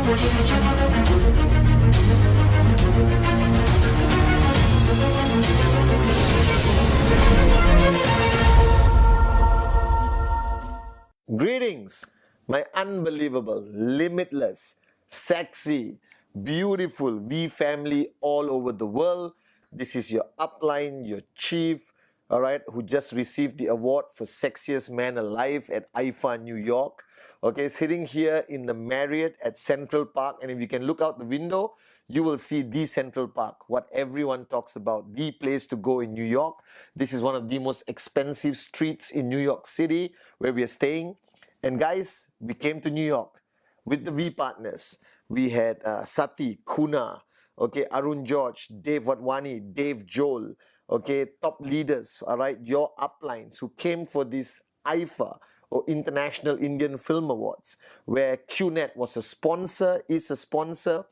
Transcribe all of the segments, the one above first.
Audio Jungle. Greetings, my unbelievable, limitless, sexy, beautiful V family all over the world. This is your upline, your chief, all right, who just received the award for Sexiest Man Alive at IFA New York. Okay, sitting here in the Marriott at Central Park, and if you can look out the window, you will see the Central Park, what everyone talks about, the place to go in New York. This is one of the most expensive streets in New York City where we are staying. And guys, we came to New York with the V partners. We had Sati, Kuna, okay, Arun George, Dave Wadwani, Dave Joel, okay, top leaders, all right, your uplines who came for this IFA or International Indian Film Awards, where QNet was a sponsor, is a sponsor.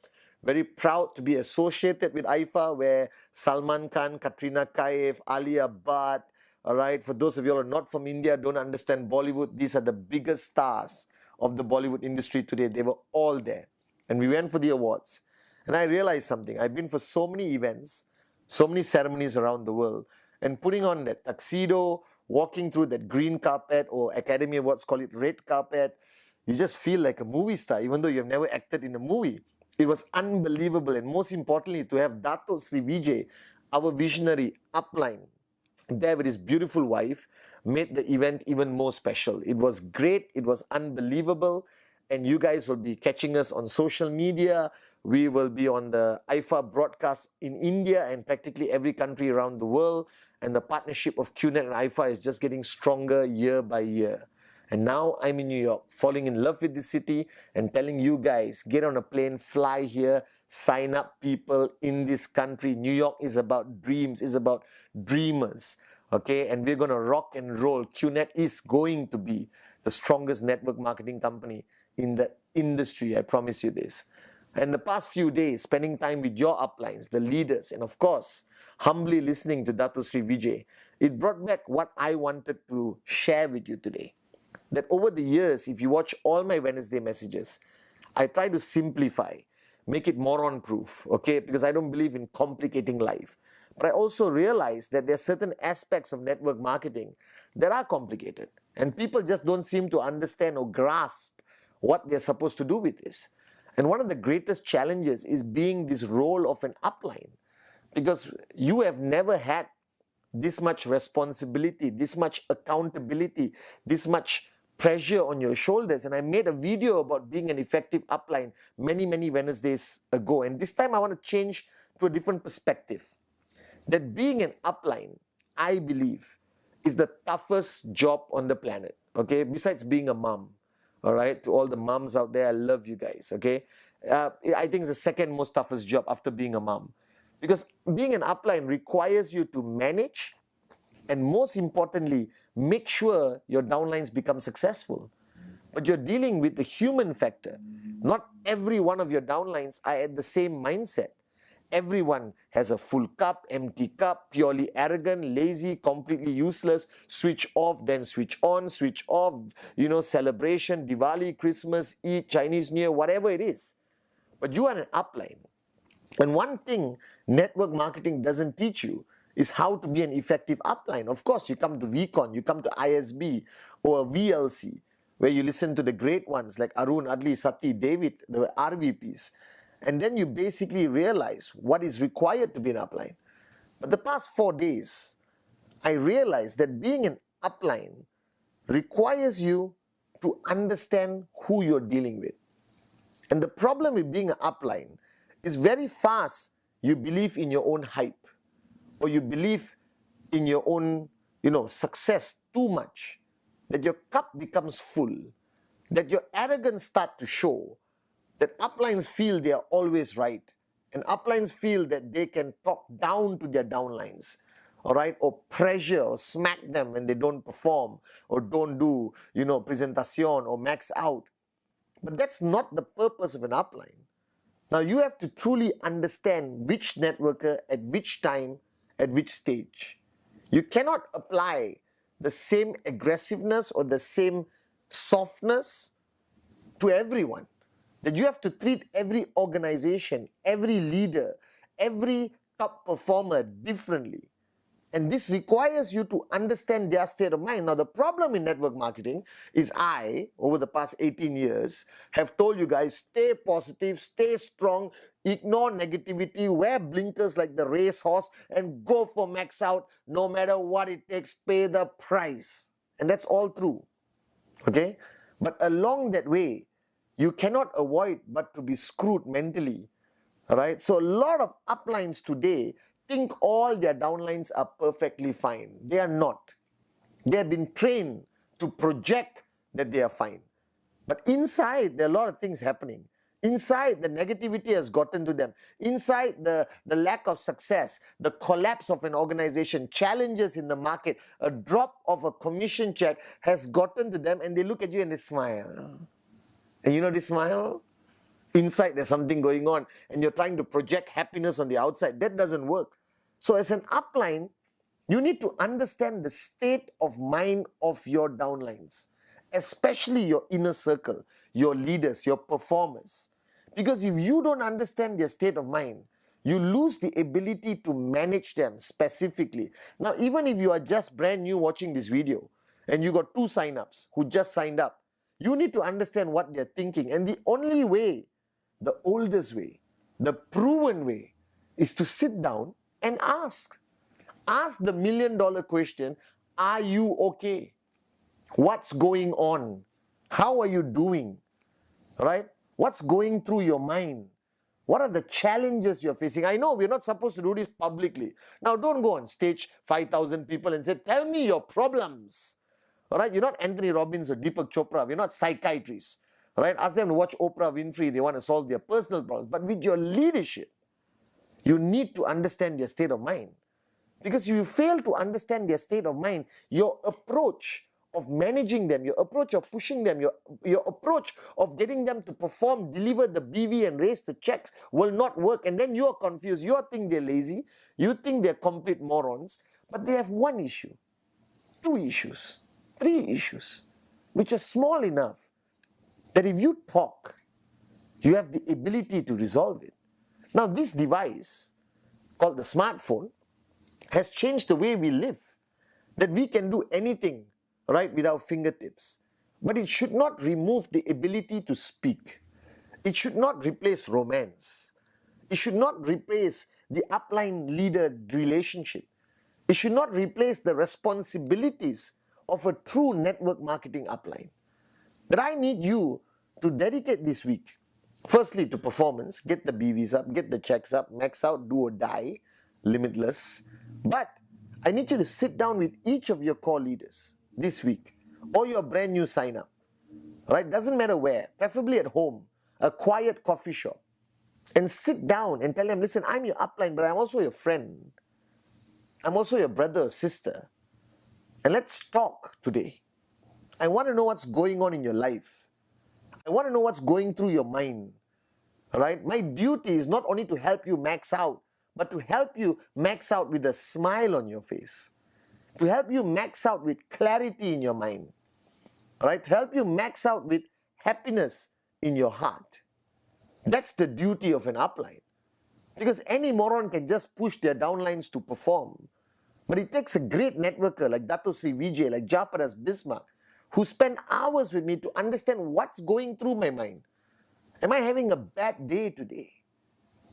Very proud to be associated with IFA, where Salman Khan, Katrina Kaif, Alia Bhatt, all right, for those of you who are not from India, don't understand Bollywood, these are the biggest stars of the Bollywood industry today. They were all there. And we went for the awards. And I realized something. I've been for so many events, so many ceremonies around the world, and putting on that tuxedo, walking through that green carpet, or Academy Awards call it red carpet, you just feel like a movie star, even though you've never acted in a movie. It was unbelievable. And most importantly, to have Dato Sri Vijay, our visionary upline, there with his beautiful wife, made the event even more special. It was great. It was unbelievable. And you guys will be catching us on social media. We will be on the IFA broadcast in India and practically every country around the world. And the partnership of QNet and IFA is just getting stronger year by year. And now I'm in New York, falling in love with the city and telling you guys, get on a plane, fly here, sign up people in this country. New York is about dreams, is about dreamers, okay? And we're going to rock and roll. QNet is going to be the strongest network marketing company in the industry, I promise you this. And the past few days, spending time with your uplines, the leaders, and of course, humbly listening to Dato Sri Vijay, it brought back what I wanted to share with you today. That over the years, if you watch all my Wednesday messages, I try to simplify, make it moron-proof, okay? Because I don't believe in complicating life. But I also realize that there are certain aspects of network marketing that are complicated. And people just don't seem to understand or grasp what they're supposed to do with this. And one of the greatest challenges is being this role of an upline. Because you have never had this much responsibility, this much accountability, this much pressure on your shoulders. And I made a video about being an effective upline many Wednesdays ago. And this time I want to change to a different perspective. That being an upline, I believe, is the toughest job on the planet, okay? Besides being a mom, all right? To all the moms out there, I love you guys, okay? I think it's the second most toughest job after being a mom. Because being an upline requires you to manage and most importantly, make sure your downlines become successful. But you're dealing with the human factor. Not every one of your downlines are at the same mindset. Everyone has a full cup, empty cup, purely arrogant, lazy, completely useless, switch off, then switch on, switch off, you know, celebration, Diwali, Christmas, Eid, Chinese New Year, whatever it is. But you are an upline. And one thing network marketing doesn't teach you is how to be an effective upline. Of course, you come to VCon, you come to ISB or VLC, where you listen to the great ones like Arun, Adli, Sati, David, the RVPs. And then you basically realize what is required to be an upline. But the past 4 days, I realized that being an upline requires you to understand who you're dealing with. And the problem with being an upline is very fast you believe in your own hype, or you believe in your own, success too much, that your cup becomes full, that your arrogance starts to show, that uplines feel they are always right, and uplines feel that they can talk down to their downlines, all right, or pressure or smack them when they don't perform or don't do, presentation or max out. But that's not the purpose of an upline. Now you have to truly understand which networker at which time, at which stage. You cannot apply the same aggressiveness or the same softness to everyone. that you have to treat every organization, every leader, every top performer differently. And this requires you to understand their state of mind. Now, the problem in network marketing is over the past 18 years, have told you guys, stay positive, stay strong, ignore negativity, wear blinkers like the racehorse, and go for max out no matter what it takes, pay the price. And that's all true. Okay? But along that way, you cannot avoid but to be screwed mentally. Alright? So a lot of uplines today think all their downlines are perfectly fine. They are not. They have been trained to project that they are fine. But inside, there are a lot of things happening. Inside, the negativity has gotten to them. Inside, the lack of success, the collapse of an organization, challenges in the market, a drop of a commission check has gotten to them, and they look at you and they smile. And you know this smile? Inside, there's something going on, and you're trying to project happiness on the outside. That doesn't work. So as an upline, you need to understand the state of mind of your downlines, especially your inner circle, your leaders, your performers. Because if you don't understand their state of mind, you lose the ability to manage them specifically. Now, even if you are just brand new watching this video, and you got 2 sign-ups who just signed up, you need to understand what they're thinking. And the only way, the oldest way, the proven way, is to sit down and ask. Ask the $1 million question, are you okay? What's going on? How are you doing? Right? What's going through your mind? What are the challenges you're facing? I know we're not supposed to do this publicly. Now, don't go on stage, 5,000 people, and say, tell me your problems. All right? You're not Anthony Robbins or Deepak Chopra. We're not psychiatrists. All right? Ask them to watch Oprah Winfrey. They want to solve their personal problems. But with your leadership, you need to understand their state of mind. Because if you fail to understand their state of mind, your approach of managing them, your approach of pushing them, your approach of getting them to perform, deliver the BV and raise the checks will not work. And then you're confused. You think they're lazy. You think they're complete morons. But they have 1 issue, 2 issues, 3 issues, which are small enough that if you talk, you have the ability to resolve it. Now, this device called the smartphone has changed the way we live, that we can do anything, right, with our fingertips. But it should not remove the ability to speak. It should not replace romance. It should not replace the upline leader relationship. It should not replace the responsibilities of a true network marketing upline. That I need you to dedicate this week, firstly to performance, get the BVs up, get the checks up, max out, do or die, limitless. But I need you to sit down with each of your core leaders this week, or your brand new sign up, right? Doesn't matter where, preferably at home, a quiet coffee shop, and sit down and tell them, listen, I'm your upline, but I'm also your friend. I'm also your brother or sister. And let's talk today. I want to know what's going on in your life. I want to know what's going through your mind. All right? My duty is not only to help you max out, but to help you max out with a smile on your face. To help you max out with clarity in your mind. All right? To help you max out with happiness in your heart. That's the duty of an upline. Because any moron can just push their downlines to perform. But it takes a great networker like Dato Sri Vijay, like Japadas Bismarck, who spend hours with me to understand what's going through my mind. Am I having a bad day today?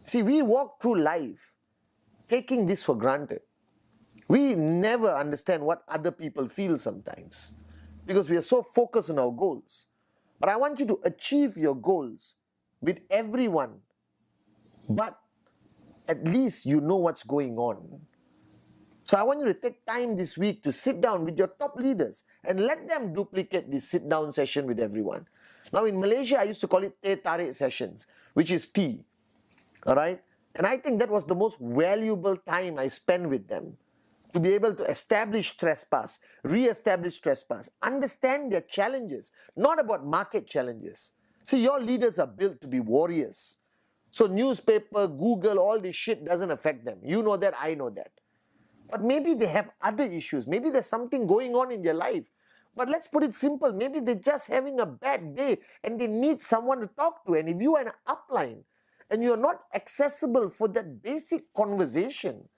See, we walk through life taking this for granted. We never understand what other people feel sometimes because we are so focused on our goals. But I want you to achieve your goals with everyone, but at least you know what's going on. So I want you to take time this week to sit down with your top leaders and let them duplicate this sit-down session with everyone. Now in Malaysia, I used to call it teh tarik sessions, which is tea. All right? And I think that was the most valuable time I spent with them, to be able to establish trespass, re-establish trespass, understand their challenges, not about market challenges. See, your leaders are built to be warriors. So newspaper, Google, all this shit doesn't affect them. You know that, I know that. But maybe they have other issues. Maybe there's something going on in their life But let's put it simple. Maybe they're just having a bad day and they need someone to talk to. And if you are an upline and you're not accessible for that basic conversation,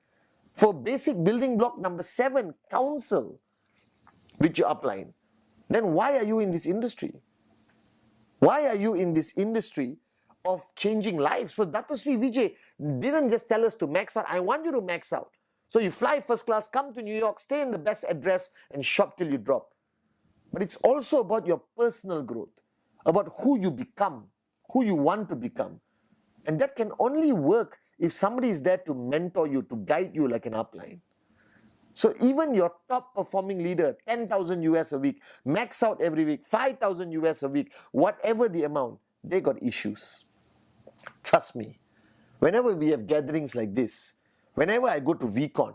for basic building block number 7, counsel with your upline, then why are you in this industry? Why are you in this industry of changing lives? But Dato Sri Vijay didn't just tell us to max out. I want you to max out. So you fly first class, come to New York, stay in the best address and shop till you drop. But it's also about your personal growth, about who you become, who you want to become. And that can only work if somebody is there to mentor you, to guide you like an upline. So even your top performing leader, 10,000 US a week, max out every week, 5,000 US a week, whatever the amount, they got issues. Trust me. Whenever we have gatherings like this, whenever I go to VCon,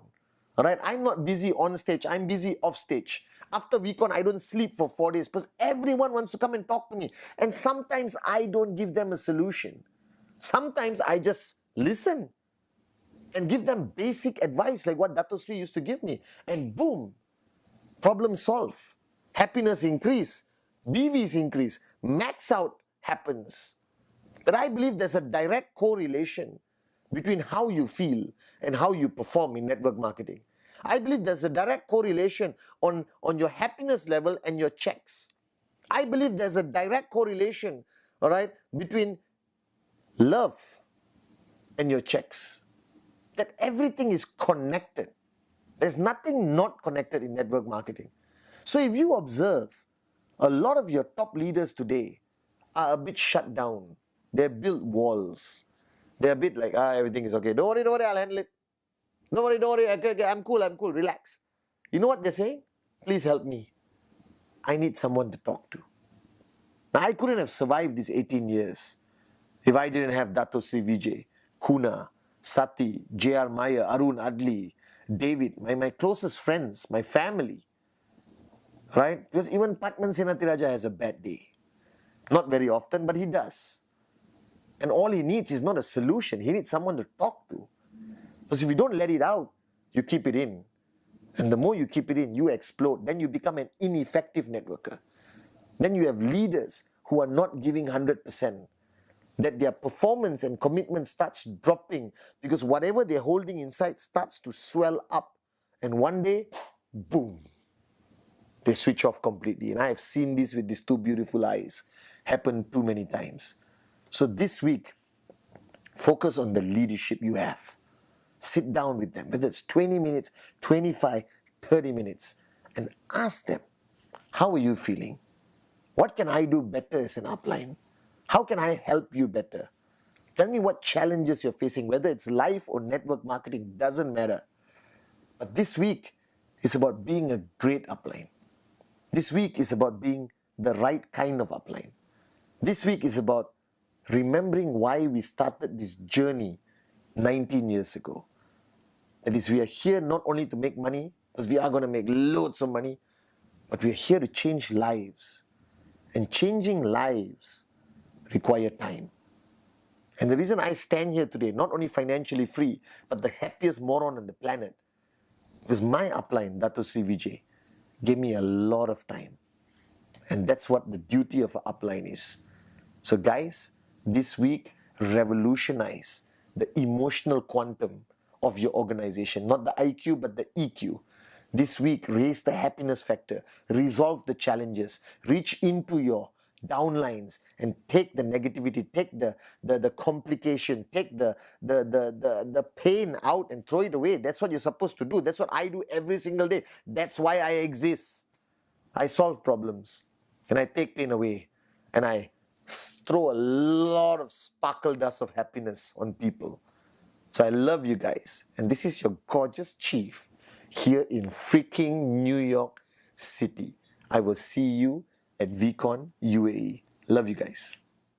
all right, I'm not busy on stage, I'm busy off stage. After VCon, I don't sleep for 4 days because everyone wants to come and talk to me. And sometimes I don't give them a solution. Sometimes I just listen and give them basic advice like what Dato Sri used to give me. And boom, problem solved. Happiness increase, BVs increase, max out happens. That I believe there's a direct correlation between how you feel and how you perform in network marketing. I believe there's a direct correlation on your happiness level and your checks. I believe there's a direct correlation, all right, between love and your checks. That everything is connected. There's nothing not connected in network marketing. So if you observe, a lot of your top leaders today are a bit shut down. They built walls. They're a bit like, everything is okay. Don't worry, I'll handle it. Don't worry, okay, I'm cool, relax. You know what they're saying? Please help me. I need someone to talk to. Now, I couldn't have survived these 18 years if I didn't have Dato Sri Vijay, Kuna, Sati, J.R. Meyer, Arun Adli, David, my closest friends, my family. Right? Because even Patman Senatiraja has a bad day. Not very often, but he does. And all he needs is not a solution. He needs someone to talk to. Because if you don't let it out, you keep it in. And the more you keep it in, you explode. Then you become an ineffective networker. Then you have leaders who are not giving 100%. That their performance and commitment starts dropping because whatever they're holding inside starts to swell up. And one day, boom, they switch off completely. And I have seen this with these two beautiful eyes happen too many times. So this week, focus on the leadership you have. Sit down with them, whether it's 20 minutes, 25, 30 minutes, and ask them, how are you feeling? What can I do better as an upline? How can I help you better? Tell me what challenges you're facing, whether it's life or network marketing, doesn't matter. But this week is about being a great upline. This week is about being the right kind of upline. This week is about remembering why we started this journey 19 years ago. That is, we are here not only to make money, because we are going to make loads of money, but we are here to change lives. And changing lives require time. And the reason I stand here today, not only financially free, but the happiest moron on the planet, because my upline, Dato Sri Vijay, gave me a lot of time. And that's what the duty of an upline is. So guys, this week, revolutionize the emotional quantum of your organization. Not the IQ, but the EQ. This week, raise the happiness factor, resolve the challenges, reach into your downlines and take the negativity, take the complication, take the pain out and throw it away. That's what you're supposed to do. That's what I do every single day. That's why I exist. I solve problems and I take pain away and I throw a lot of sparkle dust of happiness on people. So I love you guys. And this is your gorgeous chief here in freaking New York City. I will see you at VCon UAE. Love you guys.